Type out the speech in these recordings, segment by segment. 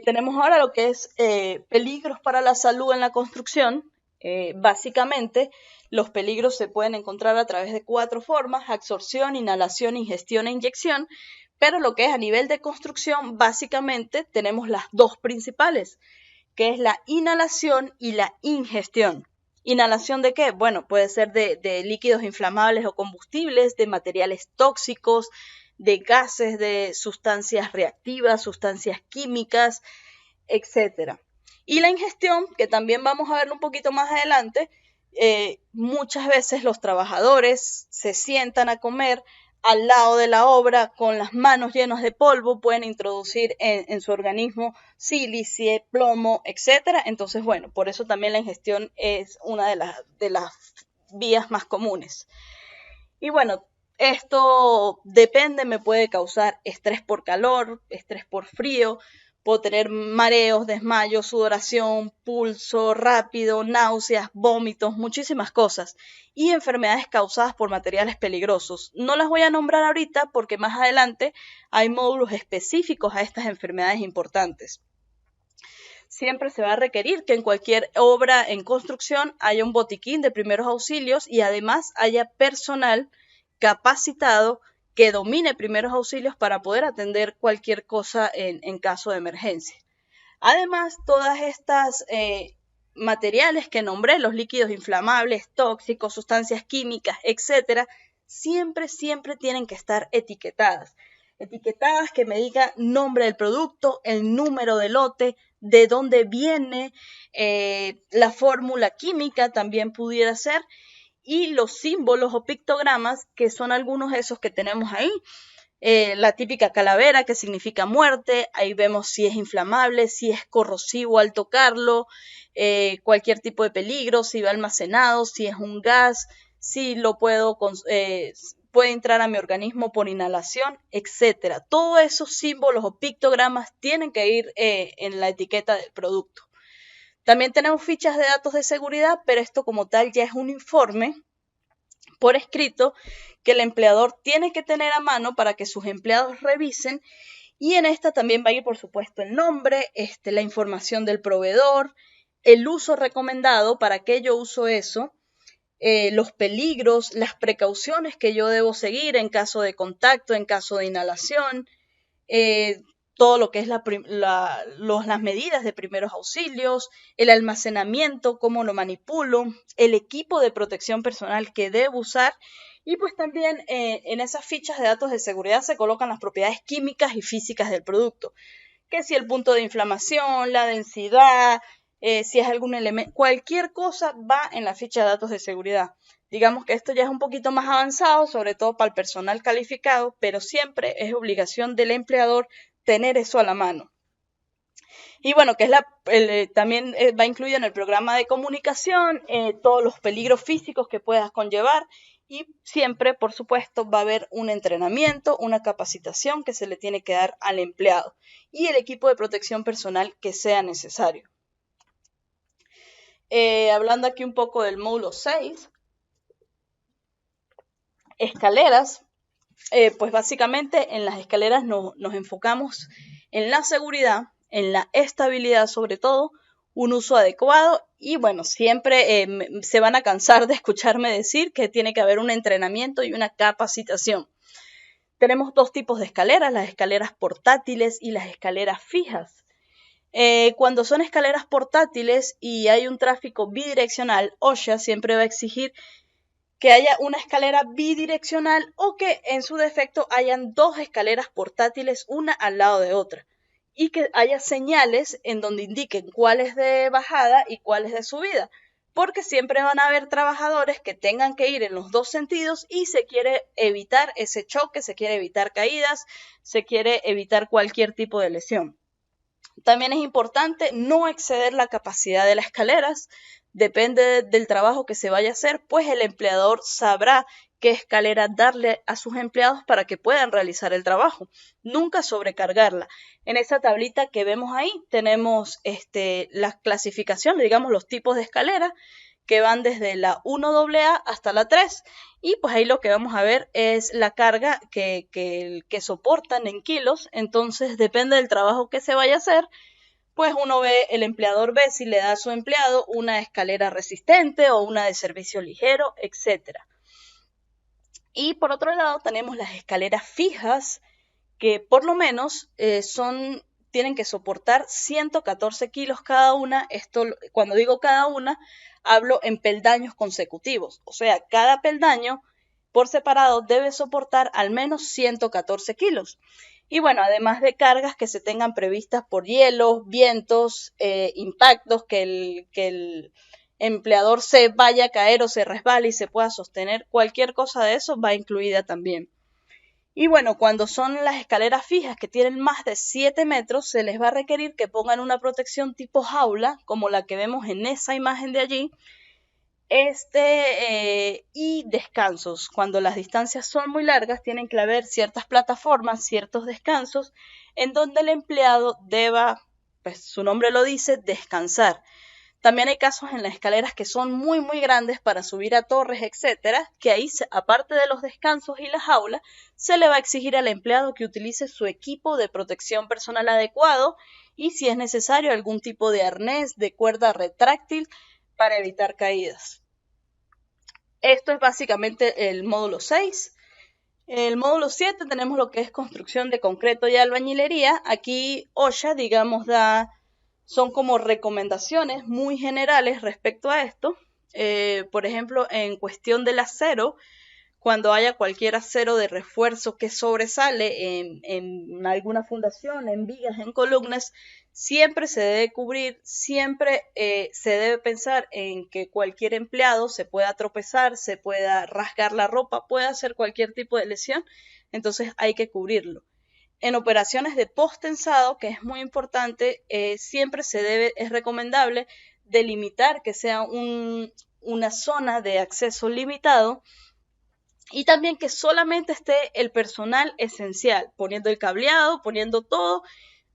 Tenemos ahora lo que es peligros para la salud en la construcción. Básicamente, los peligros se pueden encontrar a través de 4 formas: absorción, inhalación, ingestión e inyección. Pero lo que es a nivel de construcción, básicamente tenemos las dos principales, que es la inhalación y la ingestión. ¿Inhalación de qué? Bueno, puede ser de líquidos inflamables o combustibles, de materiales tóxicos, de gases, de sustancias reactivas, sustancias químicas, etcétera. Y la ingestión, que también vamos a verlo un poquito más adelante, muchas veces los trabajadores se sientan a comer al lado de la obra con las manos llenas de polvo, pueden introducir en su organismo sílice, plomo, etcétera. Entonces, bueno, por eso también la ingestión es una de las vías más comunes. Y bueno, esto depende, me puede causar estrés por calor, estrés por frío, puedo tener mareos, desmayos, sudoración, pulso rápido, náuseas, vómitos, muchísimas cosas. Y enfermedades causadas por materiales peligrosos. No las voy a nombrar ahorita porque más adelante hay módulos específicos a estas enfermedades importantes. Siempre se va a requerir que en cualquier obra en construcción haya un botiquín de primeros auxilios y además haya personal capacitado que domine primeros auxilios para poder atender cualquier cosa en caso de emergencia. Además, todas estas materiales que nombré, los líquidos inflamables, tóxicos, sustancias químicas, etcétera, siempre tienen que estar etiquetadas. Etiquetadas que me diga nombre del producto, el número de lote, de dónde viene, la fórmula química también pudiera ser, y los símbolos o pictogramas, que son algunos de esos que tenemos ahí. La típica calavera, que significa muerte. Ahí vemos si es inflamable, si es corrosivo al tocarlo, cualquier tipo de peligro, si va almacenado, si es un gas, si lo puede entrar a mi organismo por inhalación, etcétera. Todos esos símbolos o pictogramas tienen que ir en la etiqueta del producto. También tenemos fichas de datos de seguridad, pero esto como tal ya es un informe por escrito que el empleador tiene que tener a mano para que sus empleados revisen, y en esta también va a ir, por supuesto, el nombre, la información del proveedor, el uso recomendado, para qué yo uso eso, los peligros, las precauciones que yo debo seguir en caso de contacto, en caso de inhalación, todo lo que es las medidas de primeros auxilios, el almacenamiento, cómo lo manipulo, el equipo de protección personal que debo usar. Y pues también en esas fichas de datos de seguridad se colocan las propiedades químicas y físicas del producto, que si el punto de inflamación, la densidad, si es algún elemento, cualquier cosa va en la ficha de datos de seguridad. Digamos que esto ya es un poquito más avanzado, sobre todo para el personal calificado, pero siempre es obligación del empleador tener eso a la mano. Y bueno, que es también va incluido en el programa de comunicación, todos los peligros físicos que puedas conllevar, y siempre, por supuesto, va a haber un entrenamiento, una capacitación que se le tiene que dar al empleado y el equipo de protección personal que sea necesario. Hablando aquí un poco del módulo 6, escaleras. Pues básicamente en las escaleras nos enfocamos en la seguridad, en la estabilidad sobre todo, un uso adecuado, y bueno, siempre se van a cansar de escucharme decir que tiene que haber un entrenamiento y una capacitación. Tenemos dos tipos de escaleras, las escaleras portátiles y las escaleras fijas. Cuando son escaleras portátiles y hay un tráfico bidireccional, OSHA siempre va a exigir que haya una escalera bidireccional o que en su defecto hayan dos escaleras portátiles una al lado de otra, y que haya señales en donde indiquen cuál es de bajada y cuál es de subida, porque siempre van a haber trabajadores que tengan que ir en los dos sentidos y se quiere evitar ese choque, se quiere evitar caídas, se quiere evitar cualquier tipo de lesión. También es importante no exceder la capacidad de las escaleras. Depende del trabajo que se vaya a hacer, pues el empleador sabrá qué escalera darle a sus empleados para que puedan realizar el trabajo. Nunca sobrecargarla. En esa tablita que vemos ahí tenemos las clasificaciones, digamos los tipos de escalera, que van desde la 1AA hasta la 3. Y pues ahí lo que vamos a ver es la carga que soportan en kilos. Entonces depende del trabajo que se vaya a hacer, pues el empleador ve si le da a su empleado una escalera resistente o una de servicio ligero, etc. Y por otro lado tenemos las escaleras fijas, que por lo menos tienen que soportar 114 kilos cada una. Esto, cuando digo cada una, hablo en peldaños consecutivos. O sea, cada peldaño por separado debe soportar al menos 114 kilos. Y bueno, además de cargas que se tengan previstas por hielos, vientos, impactos, que el empleador se vaya a caer o se resbale y se pueda sostener, cualquier cosa de eso va incluida también. Y bueno, cuando son las escaleras fijas que tienen más de 7 metros, se les va a requerir que pongan una protección tipo jaula, como la que vemos en esa imagen de allí, y descansos. Cuando las distancias son muy largas, tienen que haber ciertas plataformas, ciertos descansos, en donde el empleado deba, pues su nombre lo dice, descansar. También hay casos en las escaleras que son muy grandes para subir a torres, etcétera, que ahí, aparte de los descansos y la jaula, se le va a exigir al empleado que utilice su equipo de protección personal adecuado y, si es necesario, algún tipo de arnés de cuerda retráctil para evitar caídas. Esto es básicamente el módulo 6. El módulo 7 tenemos lo que es construcción de concreto y albañilería. Aquí OSHA, digamos, son como recomendaciones muy generales respecto a esto. Por ejemplo, en cuestión del acero, cuando haya cualquier acero de refuerzo que sobresale en alguna fundación, en vigas, en columnas, siempre se debe cubrir, siempre se debe pensar en que cualquier empleado se pueda tropezar, se pueda rasgar la ropa, puede hacer cualquier tipo de lesión, entonces hay que cubrirlo. En operaciones de post-tensado, que es muy importante, siempre es recomendable delimitar que sea una zona de acceso limitado y también que solamente esté el personal esencial, poniendo el cableado, poniendo todo,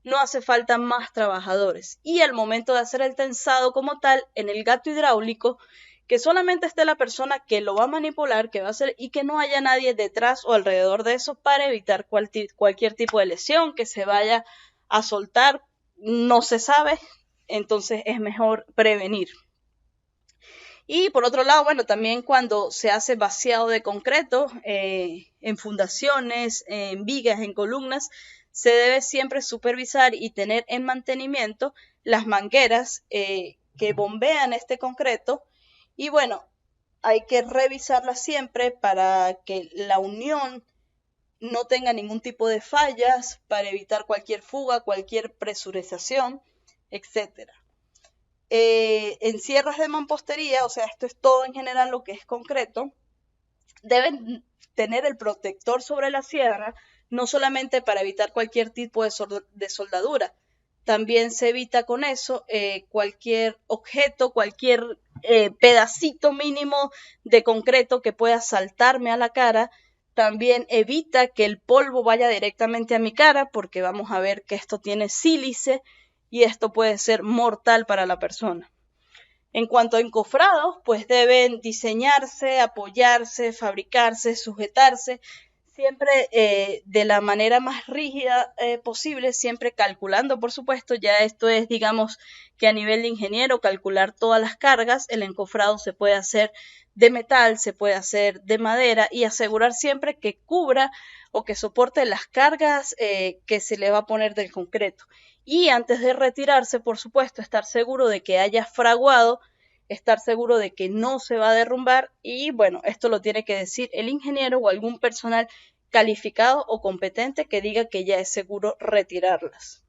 no hace falta más trabajadores. Y al momento de hacer el tensado como tal, en el gato hidráulico, que solamente esté la persona que lo va a manipular, que va a hacer, y que no haya nadie detrás o alrededor de eso para evitar cualquier tipo de lesión que se vaya a soltar, no se sabe, entonces es mejor prevenir. Y por otro lado, bueno, también cuando se hace vaciado de concreto en fundaciones, en vigas, en columnas, se debe siempre supervisar y tener en mantenimiento las mangueras que bombean este concreto. Y bueno, hay que revisarla siempre para que la unión no tenga ningún tipo de fallas, para evitar cualquier fuga, cualquier presurización, etcétera. En sierras de mampostería, o sea, esto es todo en general lo que es concreto, deben tener el protector sobre la sierra, no solamente para evitar cualquier tipo de soldadura, también se evita con eso cualquier objeto, cualquier pedacito mínimo de concreto que pueda saltarme a la cara. También evita que el polvo vaya directamente a mi cara, porque vamos a ver que esto tiene sílice y esto puede ser mortal para la persona. En cuanto a encofrados, pues deben diseñarse, apoyarse, fabricarse, sujetarse, siempre de la manera más rígida posible, siempre calculando, por supuesto. Ya esto es, digamos, que a nivel de ingeniero, calcular todas las cargas. El encofrado se puede hacer de metal, se puede hacer de madera, y asegurar siempre que cubra o que soporte las cargas que se le va a poner del concreto. Y antes de retirarse, por supuesto, estar seguro de que haya fraguado, estar seguro de que no se va a derrumbar. Y bueno, esto lo tiene que decir el ingeniero o algún personal calificado o competente que diga que ya es seguro retirarlas.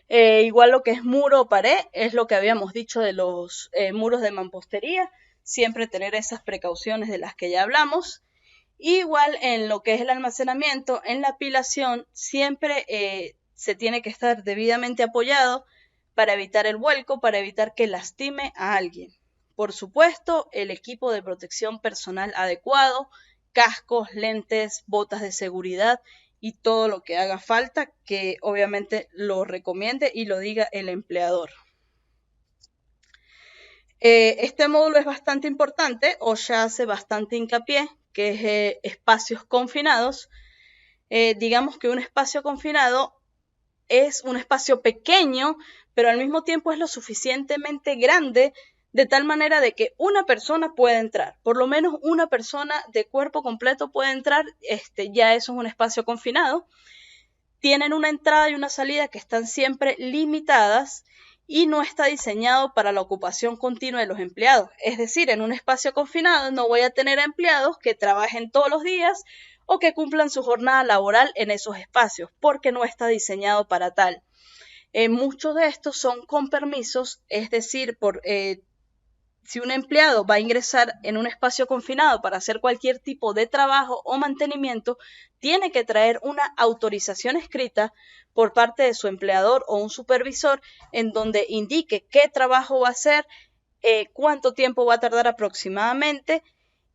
Igual lo que es muro o pared, es lo que habíamos dicho de los muros de mampostería, siempre tener esas precauciones de las que ya hablamos. Igual en lo que es el almacenamiento, en la apilación, siempre se tiene que estar debidamente apoyado para evitar el vuelco, para evitar que lastime a alguien. Por supuesto, el equipo de protección personal adecuado, cascos, lentes, botas de seguridad y todo lo que haga falta, que obviamente lo recomiende y lo diga el empleador. Este módulo es bastante importante, OSHA hace bastante hincapié, que es espacios confinados. Digamos que un espacio confinado es un espacio pequeño, pero al mismo tiempo es lo suficientemente grande de tal manera de que una persona puede entrar, por lo menos una persona de cuerpo completo puede entrar, ya eso es un espacio confinado. Tienen una entrada y una salida que están siempre limitadas y no está diseñado para la ocupación continua de los empleados. Es decir, en un espacio confinado no voy a tener empleados que trabajen todos los días o que cumplan su jornada laboral en esos espacios, porque no está diseñado para tal. Muchos de estos son con permisos, es decir, si un empleado va a ingresar en un espacio confinado para hacer cualquier tipo de trabajo o mantenimiento, tiene que traer una autorización escrita por parte de su empleador o un supervisor en donde indique qué trabajo va a hacer, cuánto tiempo va a tardar aproximadamente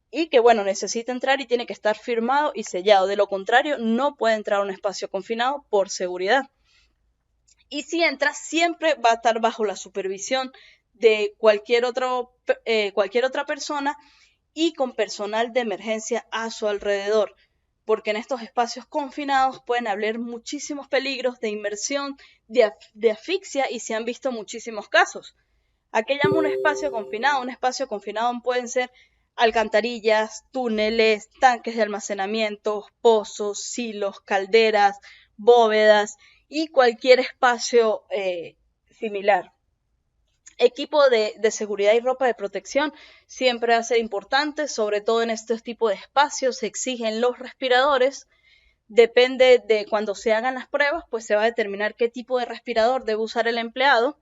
y que, bueno, necesita entrar y tiene que estar firmado y sellado. De lo contrario, no puede entrar a un espacio confinado por seguridad. Y si entra, siempre va a estar bajo la supervisión de cualquier otra persona y con personal de emergencia a su alrededor, porque en estos espacios confinados pueden haber muchísimos peligros de inmersión, de asfixia, y se han visto muchísimos casos. ¿A qué llamo un espacio confinado? Un espacio confinado pueden ser alcantarillas, túneles, tanques de almacenamiento, pozos, silos, calderas, bóvedas y cualquier espacio similar. Equipo de seguridad y ropa de protección siempre va a ser importante, sobre todo en estos tipos de espacios. Se exigen los respiradores. Depende de cuando se hagan las pruebas, pues se va a determinar qué tipo de respirador debe usar el empleado.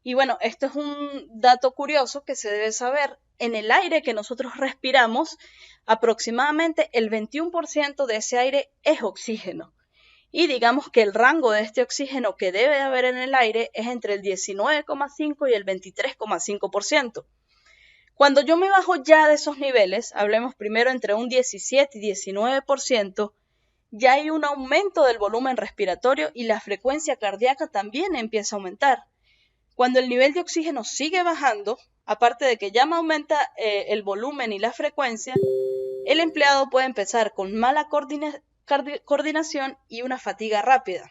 Y bueno, esto es un dato curioso que se debe saber. En el aire que nosotros respiramos, aproximadamente el 21% de ese aire es oxígeno. Y digamos que el rango de este oxígeno que debe de haber en el aire es entre el 19,5 y el 23,5%. Cuando yo me bajo ya de esos niveles, hablemos primero entre un 17 y 19%, ya hay un aumento del volumen respiratorio y la frecuencia cardíaca también empieza a aumentar. Cuando el nivel de oxígeno sigue bajando, aparte de que ya me aumenta el volumen y la frecuencia, el empleado puede empezar con mala coordinación y una fatiga rápida.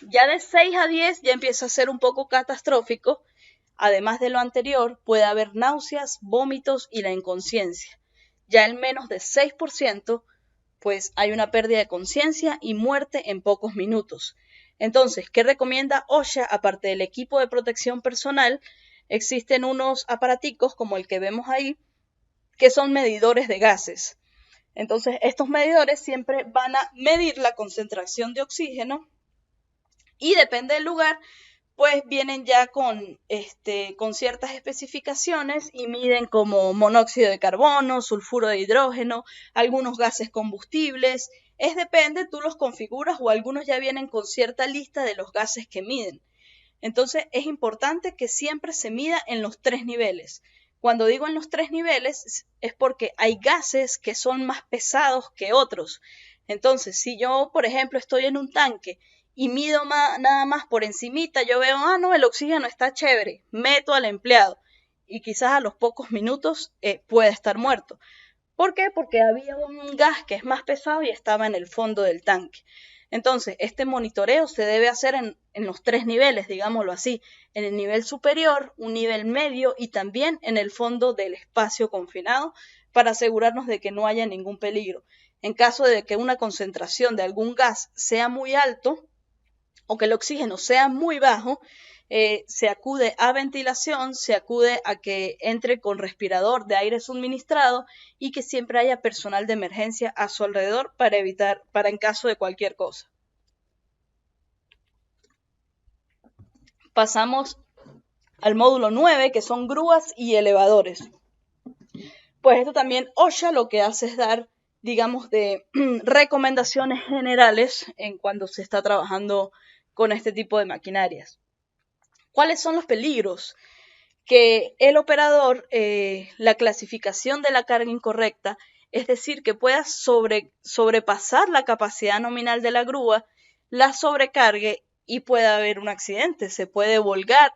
Ya de 6 a 10 ya empieza a ser un poco catastrófico. Además de lo anterior, puede haber náuseas, vómitos y la inconsciencia. Ya en menos de 6%, pues hay una pérdida de conciencia y muerte en pocos minutos. Entonces, ¿qué recomienda OSHA? Aparte del equipo de protección personal, existen unos aparaticos como el que vemos ahí, que son medidores de gases. Entonces, estos medidores siempre van a medir la concentración de oxígeno y depende del lugar, pues vienen ya con ciertas especificaciones y miden como monóxido de carbono, sulfuro de hidrógeno, algunos gases combustibles. Depende, tú los configuras o algunos ya vienen con cierta lista de los gases que miden. Entonces, es importante que siempre se mida en los 3 niveles. Cuando digo en los 3 niveles es porque hay gases que son más pesados que otros. Entonces, si yo, por ejemplo, estoy en un tanque y mido nada más por encimita, yo veo, no, el oxígeno está chévere, meto al empleado y quizás a los pocos minutos puede estar muerto. ¿Por qué? Porque había un gas que es más pesado y estaba en el fondo del tanque. Entonces, este monitoreo se debe hacer en los 3 niveles, digámoslo así, en el nivel superior, un nivel medio y también en el fondo del espacio confinado para asegurarnos de que no haya ningún peligro. En caso de que una concentración de algún gas sea muy alto o que el oxígeno sea muy bajo, se acude a ventilación, se acude a que entre con respirador de aire suministrado y que siempre haya personal de emergencia a su alrededor para en caso de cualquier cosa. Pasamos al módulo 9, que son grúas y elevadores. Pues esto también OSHA lo que hace es dar, digamos, de recomendaciones generales en cuando se está trabajando con este tipo de maquinarias. ¿Cuáles son los peligros? Que el operador, la clasificación de la carga incorrecta, es decir, que pueda sobrepasar la capacidad nominal de la grúa, la sobrecargue y pueda haber un accidente. Se puede volcar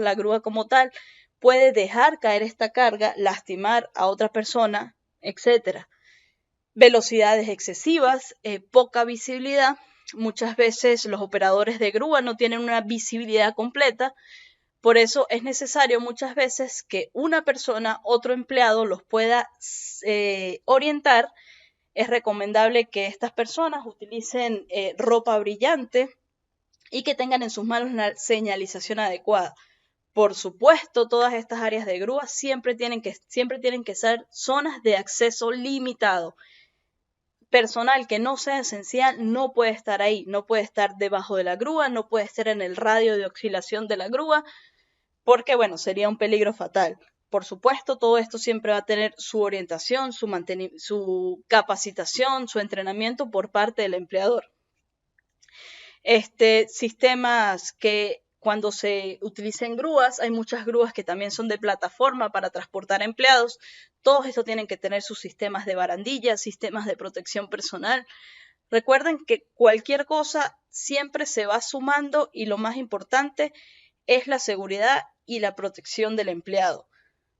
la grúa como tal, puede dejar caer esta carga, lastimar a otra persona, etc. Velocidades excesivas, poca visibilidad. Muchas veces los operadores de grúa no tienen una visibilidad completa. Por eso es necesario muchas veces que una persona, otro empleado, los pueda orientar. Es recomendable que estas personas utilicen ropa brillante y que tengan en sus manos una señalización adecuada. Por supuesto, todas estas áreas de grúa siempre tienen que ser zonas de acceso limitado. Personal que no sea esencial no puede estar ahí, no puede estar debajo de la grúa, no puede estar en el radio de oscilación de la grúa, porque bueno, sería un peligro fatal. Por supuesto, todo esto siempre va a tener su orientación, su capacitación, su entrenamiento por parte del empleador. Sistemas que cuando se utilicen grúas, hay muchas grúas que también son de plataforma para transportar empleados. Todos estos tienen que tener sus sistemas de barandilla, sistemas de protección personal. Recuerden que cualquier cosa siempre se va sumando y lo más importante es la seguridad y la protección del empleado.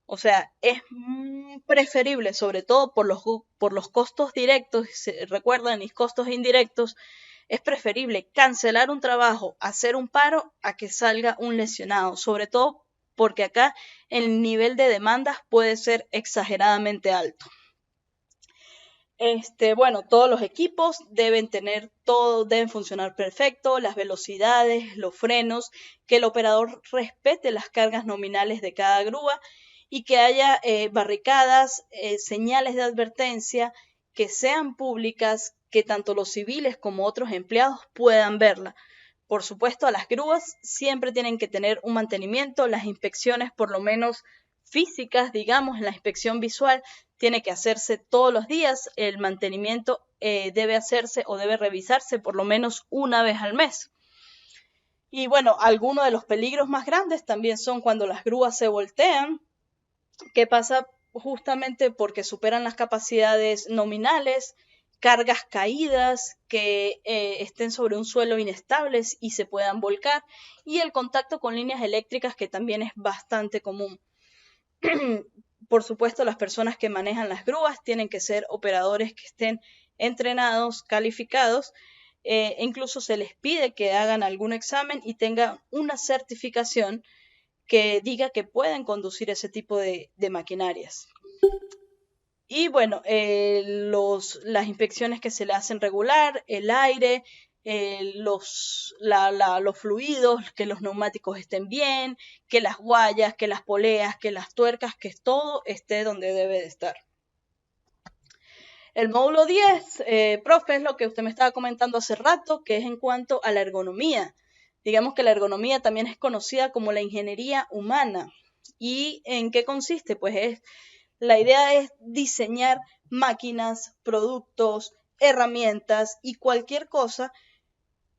O sea, es preferible, sobre todo por los costos directos, recuerden, y costos indirectos, es preferible cancelar un trabajo, hacer un paro, a que salga un lesionado, sobre todo porque acá el nivel de demandas puede ser exageradamente alto. Bueno, todos los equipos deben funcionar perfecto, las velocidades, los frenos, que el operador respete las cargas nominales de cada grúa y que haya barricadas, señales de advertencia que sean públicas, que tanto los civiles como otros empleados puedan verla. Por supuesto, a las grúas siempre tienen que tener un mantenimiento, las inspecciones por lo menos físicas, digamos, la inspección visual tiene que hacerse todos los días, el mantenimiento debe hacerse o debe revisarse por lo menos una vez al mes. Y bueno, algunos de los peligros más grandes también son cuando las grúas se voltean, que pasa justamente porque superan las capacidades nominales, cargas caídas que estén sobre un suelo inestables y se puedan volcar, y el contacto con líneas eléctricas, que también es bastante común. Por supuesto, las personas que manejan las grúas tienen que ser operadores que estén entrenados, calificados, incluso se les pide que hagan algún examen y tengan una certificación que diga que pueden conducir ese tipo de maquinarias. Y bueno, las inspecciones que se le hacen regular, el aire, los fluidos, que los neumáticos estén bien, que las guayas, que las poleas, que las tuercas, que todo esté donde debe de estar. El módulo 10, profe, es lo que usted me estaba comentando hace rato, que es en cuanto a la ergonomía. Digamos que la ergonomía también es conocida como la ingeniería humana. ¿Y en qué consiste? Pues la idea es diseñar máquinas, productos, herramientas y cualquier cosa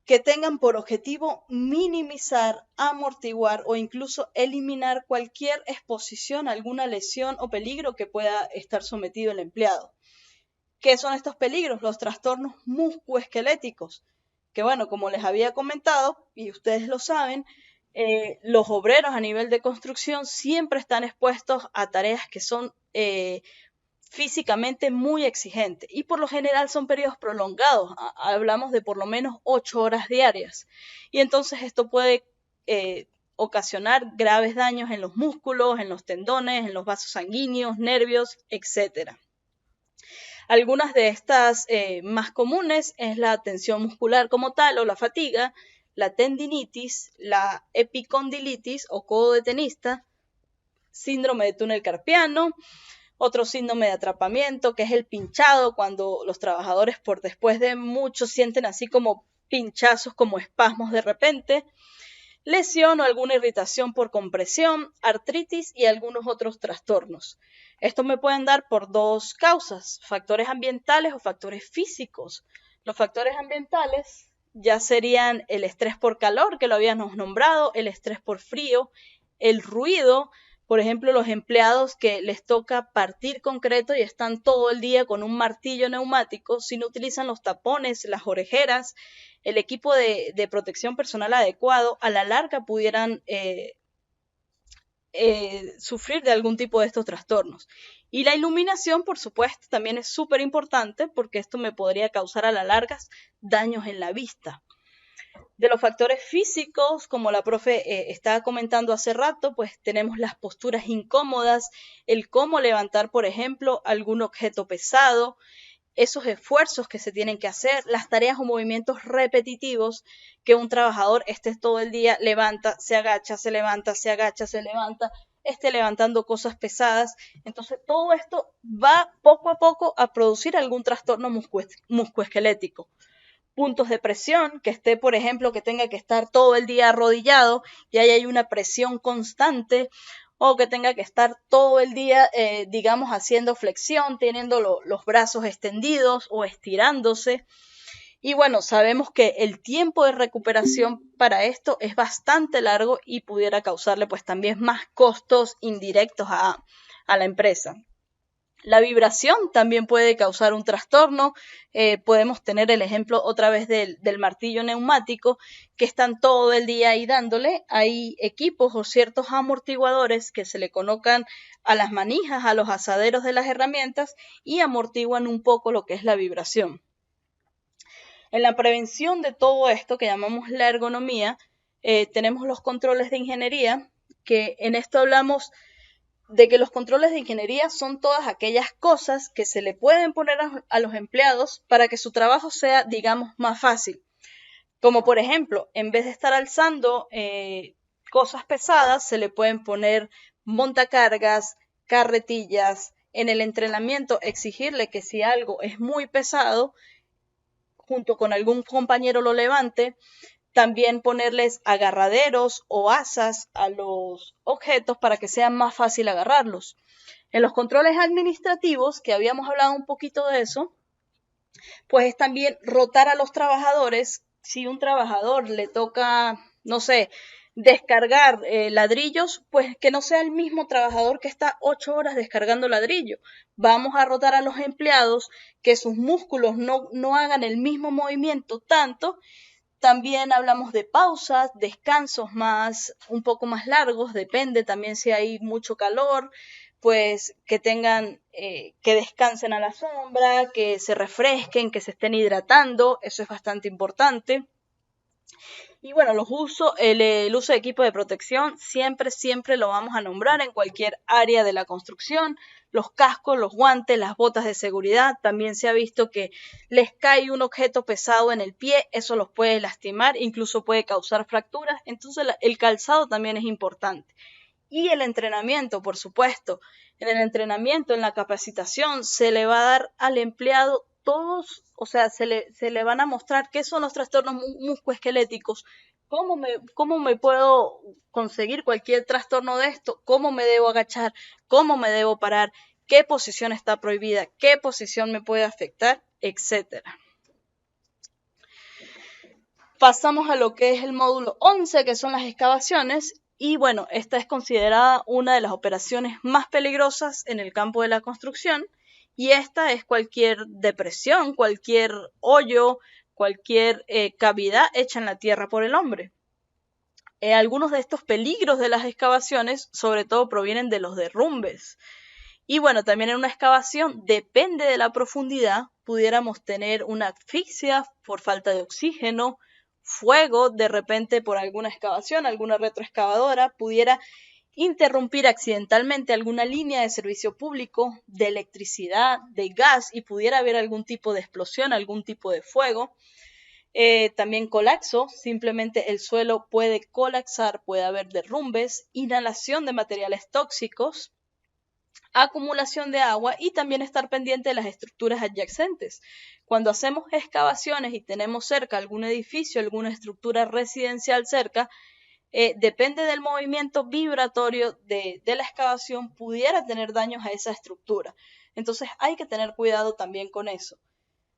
que tengan por objetivo minimizar, amortiguar o incluso eliminar cualquier exposición a alguna lesión o peligro que pueda estar sometido el empleado. ¿Qué son estos peligros? Los trastornos musculoesqueléticos, que bueno, como les había comentado, y ustedes lo saben, los obreros a nivel de construcción siempre están expuestos a tareas que son físicamente muy exigentes y por lo general son periodos prolongados, hablamos de por lo menos 8 horas diarias, y entonces esto puede ocasionar graves daños en los músculos, en los tendones, en los vasos sanguíneos, nervios, etc. Algunas de estas más comunes es la tensión muscular como tal o la fatiga, la tendinitis, la epicondilitis o codo de tenista, síndrome de túnel carpiano, otro síndrome de atrapamiento, que es el pinchado, cuando los trabajadores después de mucho sienten así como pinchazos, como espasmos de repente, lesión o alguna irritación por compresión, artritis y algunos otros trastornos. Esto me pueden dar por dos causas, factores ambientales o factores físicos. Los factores ambientales ya serían el estrés por calor, que lo habíamos nombrado, el estrés por frío, el ruido, por ejemplo, los empleados que les toca partir concreto y están todo el día con un martillo neumático, si no utilizan los tapones, las orejeras, el equipo de protección personal adecuado, a la larga pudieran sufrir de algún tipo de estos trastornos. Y la iluminación, por supuesto, también es súper importante porque esto me podría causar a la larga daños en la vista. De los factores físicos, como la profe estaba comentando hace rato, pues tenemos las posturas incómodas, el cómo levantar, por ejemplo, algún objeto pesado, esos esfuerzos que se tienen que hacer, las tareas o movimientos repetitivos que un trabajador esté todo el día, levanta, se agacha, se levanta, se agacha, se levanta, esté levantando cosas pesadas. Entonces, todo esto va poco a poco a producir algún trastorno musculoesquelético. Puntos de presión, que esté, por ejemplo, que tenga que estar todo el día arrodillado y ahí hay una presión constante, o que tenga que estar todo el día, digamos, haciendo flexión, teniendo los brazos extendidos o estirándose. Y bueno, sabemos que el tiempo de recuperación para esto es bastante largo y pudiera causarle pues también más costos indirectos a la empresa. La vibración también puede causar un trastorno. Podemos tener el ejemplo otra vez del martillo neumático, que están todo el día ahí dándole. Hay equipos o ciertos amortiguadores que se le colocan a las manijas, a los asaderos de las herramientas y amortiguan un poco lo que es la vibración. En la prevención de todo esto que llamamos la ergonomía, tenemos los controles de ingeniería, que en esto hablamos de que los controles de ingeniería son todas aquellas cosas que se le pueden poner a los empleados para que su trabajo sea, digamos, más fácil. Como por ejemplo, en vez de estar alzando cosas pesadas, se le pueden poner montacargas, carretillas. En el entrenamiento, exigirle que si algo es muy pesado, junto con algún compañero lo levante. También ponerles agarraderos o asas a los objetos para que sea más fácil agarrarlos. En los controles administrativos, que habíamos hablado un poquito de eso, pues es también rotar a los trabajadores. Si un trabajador le toca, no sé, descargar ladrillos, pues que no sea el mismo trabajador que está 8 horas descargando ladrillo. Vamos a rotar a los empleados, que sus músculos no hagan el mismo movimiento tanto. También hablamos de pausas, descansos un poco más largos, depende también si hay mucho calor, pues que tengan, que descansen a la sombra, que se refresquen, que se estén hidratando, eso es bastante importante. Y bueno, el uso de equipo de protección siempre lo vamos a nombrar en cualquier área de la construcción. Los cascos, los guantes, las botas de seguridad. También se ha visto que les cae un objeto pesado en el pie, eso los puede lastimar, incluso puede causar fracturas. Entonces el calzado también es importante. Y el entrenamiento, por supuesto. En el entrenamiento, en la capacitación, se le va a dar al empleado todos, o sea, se le van a mostrar qué son los trastornos musculoesqueléticos, cómo me puedo conseguir cualquier trastorno de esto, cómo me debo agachar, cómo me debo parar, qué posición está prohibida, qué posición me puede afectar, etcétera. Pasamos a lo que es el módulo 11, que son las excavaciones. Y bueno, esta es considerada una de las operaciones más peligrosas en el campo de la construcción. Y esta es cualquier depresión, cualquier hoyo, cualquier cavidad hecha en la tierra por el hombre. Algunos de estos peligros de las excavaciones, sobre todo, provienen de los derrumbes. Y bueno, también en una excavación, depende de la profundidad, pudiéramos tener una asfixia por falta de oxígeno, fuego, de repente por alguna excavación, alguna retroexcavadora, pudiera interrumpir accidentalmente alguna línea de servicio público, de electricidad, de gas, y pudiera haber algún tipo de explosión, algún tipo de fuego. También colapso, simplemente el suelo puede colapsar, puede haber derrumbes, inhalación de materiales tóxicos, acumulación de agua y también estar pendiente de las estructuras adyacentes. Cuando hacemos excavaciones y tenemos cerca algún edificio, alguna estructura residencial cerca, depende del movimiento vibratorio de la excavación, pudiera tener daños a esa estructura. Entonces hay que tener cuidado también con eso.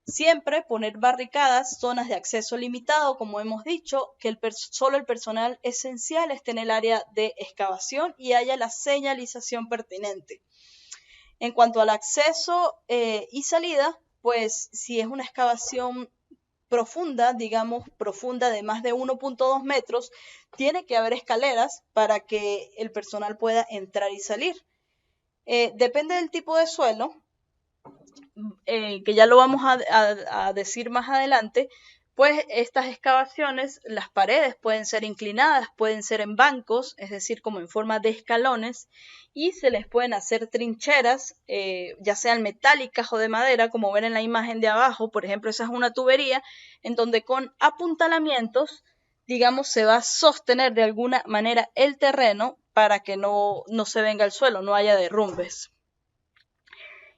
Siempre poner barricadas, zonas de acceso limitado, como hemos dicho, que solo el personal esencial esté en el área de excavación y haya la señalización pertinente. En cuanto al acceso y salida, pues si es una excavación profunda, digamos profunda de más de 1.2 metros, tiene que haber escaleras para que el personal pueda entrar y salir. Depende del tipo de suelo, que ya lo vamos a decir más adelante, pues estas excavaciones, las paredes pueden ser inclinadas, pueden ser en bancos, es decir, como en forma de escalones, y se les pueden hacer trincheras, ya sean metálicas o de madera, como ven en la imagen de abajo. Por ejemplo, esa es una tubería en donde con apuntalamientos, digamos, se va a sostener de alguna manera el terreno para que no se venga al suelo, no haya derrumbes.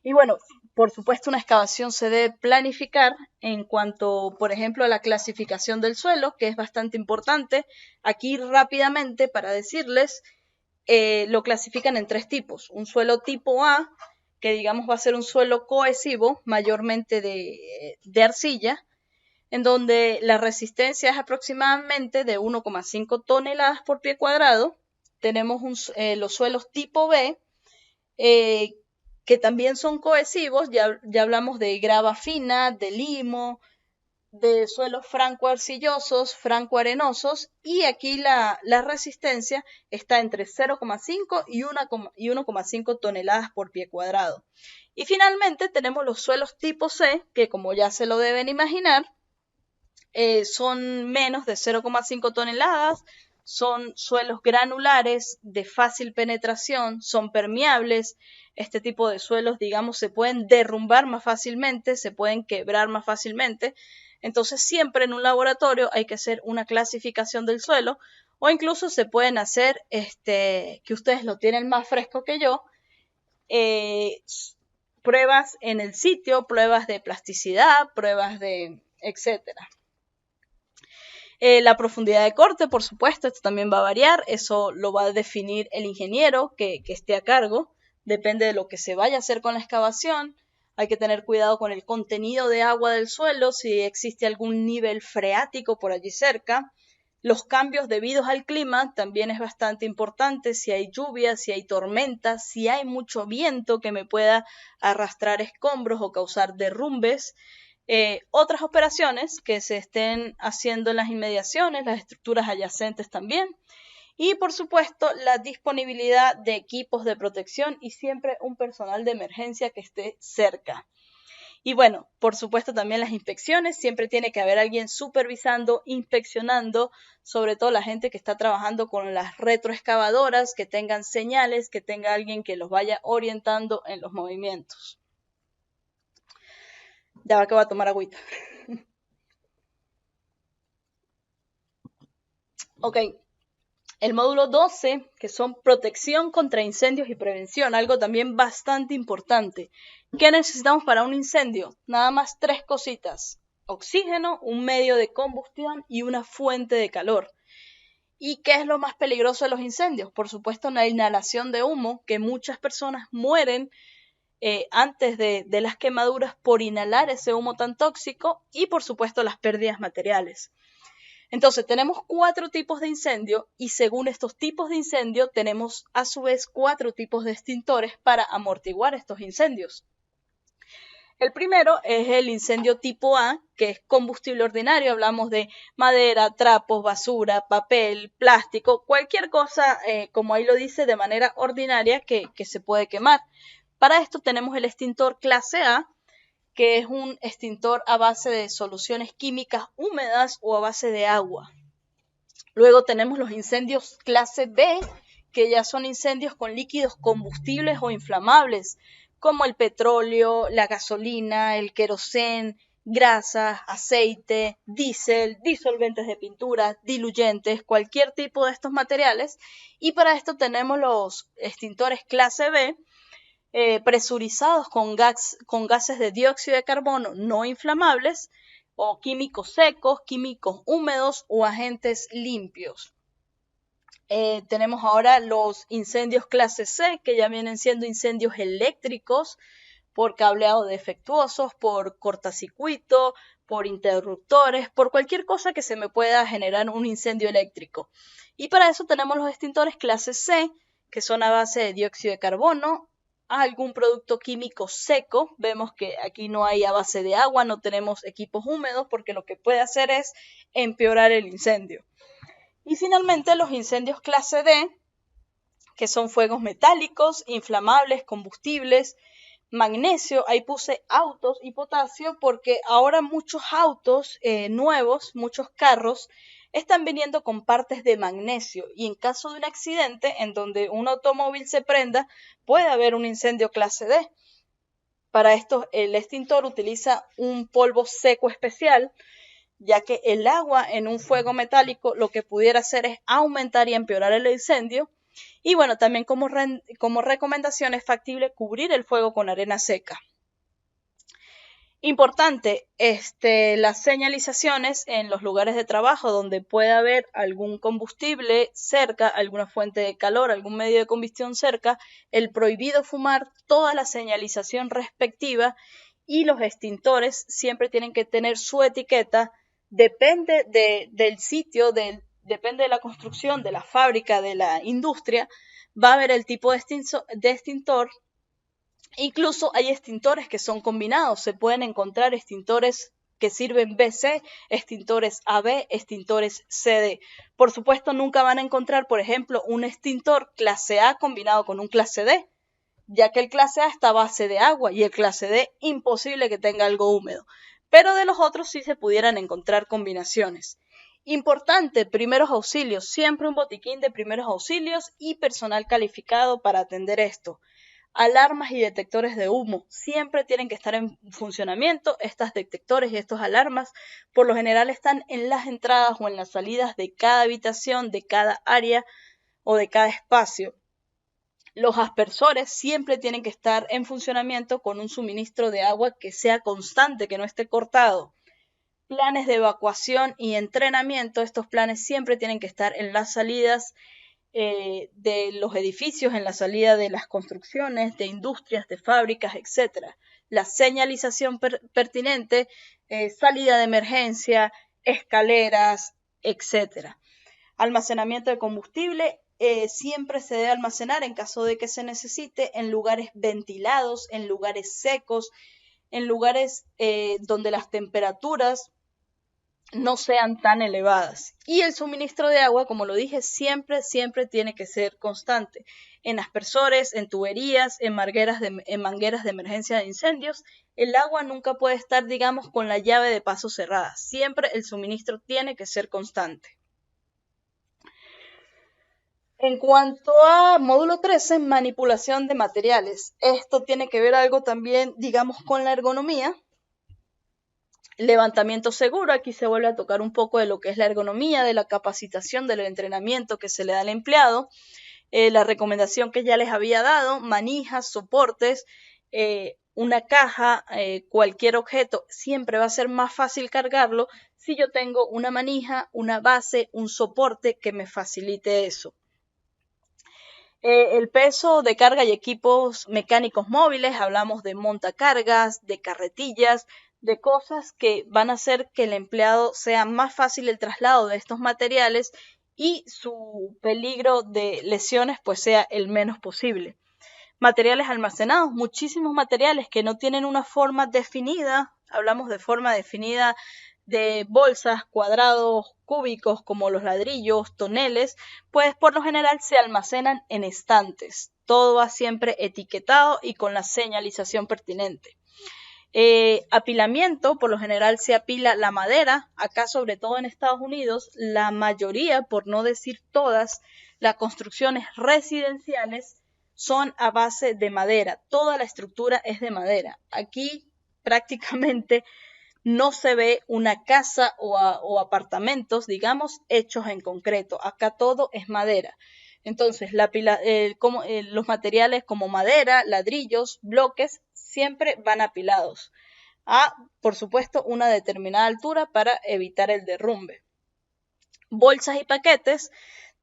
Y bueno, por supuesto, una excavación se debe planificar en cuanto, por ejemplo, a la clasificación del suelo, que es bastante importante. Aquí rápidamente para decirles, lo clasifican en 3 tipos. Un suelo tipo A, que digamos va a ser un suelo cohesivo, mayormente de arcilla, en donde la resistencia es aproximadamente de 1,5 toneladas por pie cuadrado. Tenemos los suelos tipo B, que también son cohesivos. Ya hablamos de grava fina, de limo, de suelos franco-arcillosos, franco-arenosos, y aquí la resistencia está entre 0,5 y 1,5 toneladas por pie cuadrado. Y finalmente tenemos los suelos tipo C, que como ya se lo deben imaginar, son menos de 0,5 toneladas, son suelos granulares de fácil penetración, son permeables. Este tipo de suelos, digamos, se pueden derrumbar más fácilmente, se pueden quebrar más fácilmente. Entonces, siempre en un laboratorio hay que hacer una clasificación del suelo, o incluso se pueden hacer, que ustedes lo tienen más fresco que yo, pruebas en el sitio, pruebas de plasticidad, pruebas de etcétera. La profundidad de corte, por supuesto, esto también va a variar, eso lo va a definir el ingeniero que esté a cargo, depende de lo que se vaya a hacer con la excavación. Hay que tener cuidado con el contenido de agua del suelo, si existe algún nivel freático por allí cerca. Los cambios debidos al clima también es bastante importante, si hay lluvia, si hay tormenta, si hay mucho viento que me pueda arrastrar escombros o causar derrumbes. Otras operaciones que se estén haciendo en las inmediaciones, las estructuras adyacentes también. Y por supuesto la disponibilidad de equipos de protección y siempre un personal de emergencia que esté cerca. Y bueno, por supuesto también las inspecciones, siempre tiene que haber alguien supervisando, inspeccionando, sobre todo la gente que está trabajando con las retroexcavadoras, que tengan señales, que tenga alguien que los vaya orientando en los movimientos. Ya va que va a tomar agüita. Ok, el módulo 12, que son protección contra incendios y prevención, algo también bastante importante. ¿Qué necesitamos para un incendio? Nada más 3 cositas: oxígeno, un medio de combustión y una fuente de calor. ¿Y qué es lo más peligroso de los incendios? Por supuesto, la inhalación de humo, que muchas personas mueren antes de las quemaduras por inhalar ese humo tan tóxico, y por supuesto las pérdidas materiales. Entonces tenemos 4 tipos de incendio, y según estos tipos de incendio tenemos a su vez 4 tipos de extintores para amortiguar estos incendios. El primero es el incendio tipo A, que es combustible ordinario. Hablamos de madera, trapos, basura, papel, plástico, cualquier cosa, como ahí lo dice, de manera ordinaria que se puede quemar. Para esto tenemos el extintor clase A, que es un extintor a base de soluciones químicas húmedas o a base de agua. Luego tenemos los incendios clase B, que ya son incendios con líquidos combustibles o inflamables, como el petróleo, la gasolina, el querosén, grasa, aceite, diésel, disolventes de pintura, diluyentes, cualquier tipo de estos materiales. Y para esto tenemos los extintores clase B, presurizados con gases de dióxido de carbono no inflamables, o químicos secos, químicos húmedos o agentes limpios. Tenemos ahora los incendios clase C, que ya vienen siendo incendios eléctricos por cableado defectuosos, por cortacircuito, por interruptores, por cualquier cosa que se me pueda generar un incendio eléctrico. Y para eso tenemos los extintores clase C, que son a base de dióxido de carbono, a algún producto químico seco. Vemos que aquí no hay a base de agua, no tenemos equipos húmedos, porque lo que puede hacer es empeorar el incendio. Y finalmente los incendios clase D, que son fuegos metálicos, inflamables, combustibles, magnesio. Ahí puse autos y potasio porque ahora muchos autos nuevos, muchos carros, están viniendo con partes de magnesio, y en caso de un accidente en donde un automóvil se prenda, puede haber un incendio clase D. Para esto el extintor utiliza un polvo seco especial, ya que el agua en un fuego metálico lo que pudiera hacer es aumentar y empeorar el incendio. Y bueno, también como recomendación es factible cubrir el fuego con arena seca. Importante, las señalizaciones en los lugares de trabajo donde pueda haber algún combustible cerca, alguna fuente de calor, algún medio de combustión cerca, el prohibido fumar, toda la señalización respectiva, y los extintores siempre tienen que tener su etiqueta. Depende del sitio, depende de la construcción, de la fábrica, de la industria, va a haber el tipo de extintor. Incluso hay extintores que son combinados. Se pueden encontrar extintores que sirven BC, extintores AB, extintores CD. Por supuesto, nunca van a encontrar, por ejemplo, un extintor clase A combinado con un clase D, ya que el clase A está a base de agua y el clase D imposible que tenga algo húmedo. Pero de los otros sí se pudieran encontrar combinaciones. Importante, primeros auxilios. Siempre un botiquín de primeros auxilios y personal calificado para atender esto. Alarmas y detectores de humo siempre tienen que estar en funcionamiento. Estos detectores y estos alarmas por lo general están en las entradas o en las salidas de cada habitación, de cada área o de cada espacio. Los aspersores siempre tienen que estar en funcionamiento con un suministro de agua que sea constante, que no esté cortado. Planes de evacuación y entrenamiento, estos planes siempre tienen que estar en las salidas de los edificios, en la salida de las construcciones, de industrias, de fábricas, etc. La señalización pertinente, salida de emergencia, escaleras, etc. Almacenamiento de combustible, siempre se debe almacenar en caso de que se necesite en lugares ventilados, en lugares secos, en lugares donde las temperaturas no sean tan elevadas. Y el suministro de agua, como lo dije, siempre tiene que ser constante. En aspersores, en tuberías, en mangueras de emergencia de incendios, el agua nunca puede estar, digamos, con la llave de paso cerrada. Siempre el suministro tiene que ser constante. En cuanto a módulo 13, manipulación de materiales. Esto tiene que ver algo también, digamos, con la ergonomía. Levantamiento seguro, aquí se vuelve a tocar un poco de lo que es la ergonomía, de la capacitación, del entrenamiento que se le da al empleado, la recomendación que ya les había dado, manijas, soportes, una caja, cualquier objeto, siempre va a ser más fácil cargarlo si yo tengo una manija, una base, un soporte que me facilite eso. El peso de carga y equipos mecánicos móviles, hablamos de montacargas, de carretillas, de cosas que van a hacer que el empleado sea más fácil el traslado de estos materiales y su peligro de lesiones pues sea el menos posible. Materiales almacenados, muchísimos materiales que no tienen una forma definida, hablamos de forma definida de bolsas, cuadrados, cúbicos como los ladrillos, toneles, pues por lo general se almacenan en estantes. Todo va siempre etiquetado y con la señalización pertinente. Apilamiento, por lo general se apila la madera. Acá, sobre todo en Estados Unidos, la mayoría, por no decir todas, las construcciones residenciales son a base de madera. Toda la estructura es de madera. Aquí prácticamente no se ve una casa o apartamentos, digamos, hechos en concreto. Acá todo es madera. Entonces, los materiales como madera, ladrillos, bloques, siempre van apilados a, por supuesto, una determinada altura para evitar el derrumbe. Bolsas y paquetes,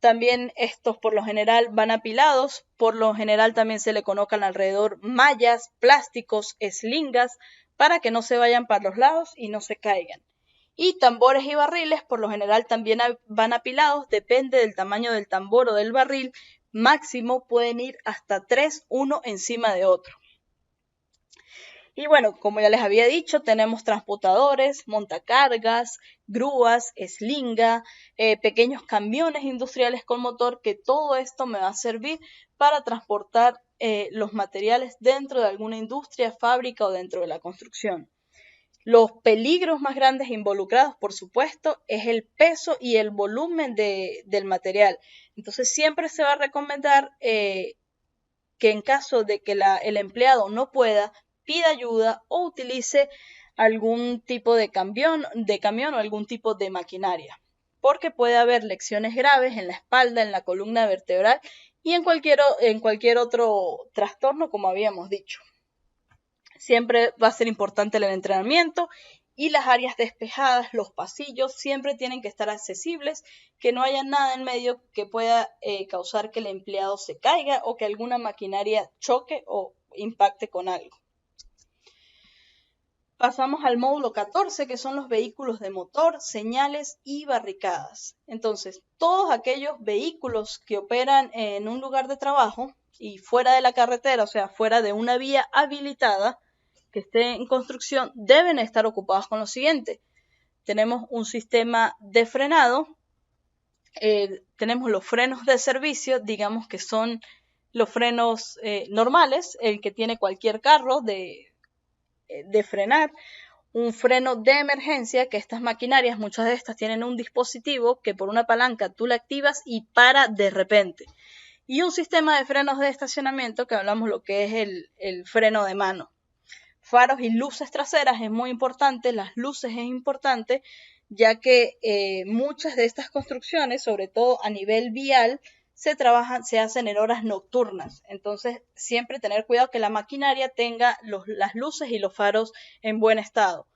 también estos por lo general van apilados. Por lo general también se le colocan alrededor mallas, plásticos, eslingas, para que no se vayan para los lados y no se caigan. Y tambores y barriles por lo general también van apilados, depende del tamaño del tambor o del barril, máximo pueden ir hasta 3, uno encima de otro. Y bueno, como ya les había dicho, tenemos transportadores, montacargas, grúas, eslinga, pequeños camiones industriales con motor, que todo esto me va a servir para transportar los materiales dentro de alguna industria, fábrica o dentro de la construcción. Los peligros más grandes involucrados, por supuesto, es el peso y el volumen del material. Entonces siempre se va a recomendar que en caso de que el empleado no pueda, pida ayuda o utilice algún tipo de camión o algún tipo de maquinaria, porque puede haber lesiones graves en la espalda, en la columna vertebral y en cualquier otro trastorno, como habíamos dicho. Siempre va a ser importante el entrenamiento y las áreas despejadas, los pasillos, siempre tienen que estar accesibles, que no haya nada en medio que pueda causar que el empleado se caiga o que alguna maquinaria choque o impacte con algo. Pasamos al módulo 14, que son los vehículos de motor, señales y barricadas. Entonces, todos aquellos vehículos que operan en un lugar de trabajo y fuera de la carretera, o sea, fuera de una vía habilitada, que esté en construcción, deben estar ocupados con lo siguiente. Tenemos un sistema de frenado, tenemos los frenos de servicio, digamos que son los frenos normales, el que tiene cualquier carro de frenar, un freno de emergencia, que estas maquinarias, muchas de estas tienen un dispositivo que por una palanca tú la activas y para de repente. Y un sistema de frenos de estacionamiento, que hablamos lo que es el freno de mano. Faros y luces traseras es muy importante, las luces es importante, ya que muchas de estas construcciones, sobre todo a nivel vial, se hacen en horas nocturnas. Entonces, siempre tener cuidado que la maquinaria tenga las luces y los faros en buen estado.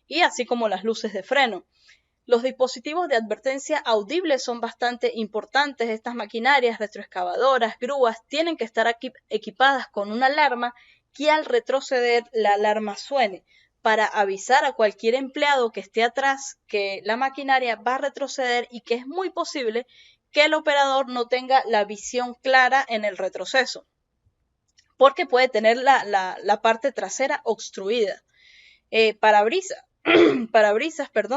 Y así como las luces de freno. Los dispositivos de advertencia audibles son bastante importantes. Estas maquinarias, retroexcavadoras, grúas, tienen que estar equipadas con una alarma que al retroceder la alarma suene para avisar a cualquier empleado que esté atrás que la maquinaria va a retroceder y que es muy posible que el operador no tenga la visión clara en el retroceso, porque puede tener la parte trasera obstruida. Parabrisas,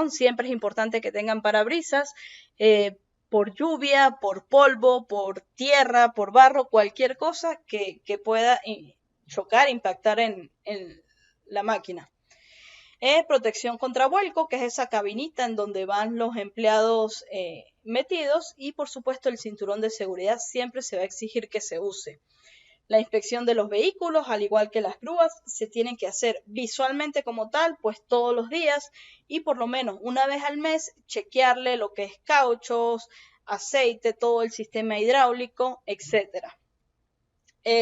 siempre es importante que tengan parabrisas, por lluvia, por polvo, por tierra, por barro, cualquier cosa que pueda chocar, impactar en la máquina. Protección contra vuelco, que es esa cabinita en donde van los empleados metidos, y por supuesto el cinturón de seguridad siempre se va a exigir que se use. La inspección de los vehículos, al igual que las grúas, se tienen que hacer visualmente como tal, pues todos los días y por lo menos una vez al mes chequearle lo que es cauchos, aceite, todo el sistema hidráulico, etcétera.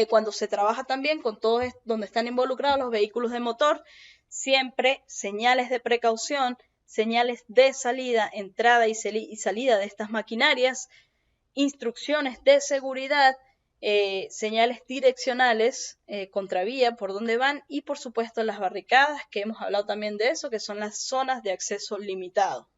Cuando se trabaja también con todos donde están involucrados los vehículos de motor, siempre señales de precaución, señales de salida, entrada y salida de estas maquinarias, instrucciones de seguridad, señales direccionales, contravía, por donde van, y por supuesto las barricadas, que hemos hablado también de eso, que son las zonas de acceso limitado.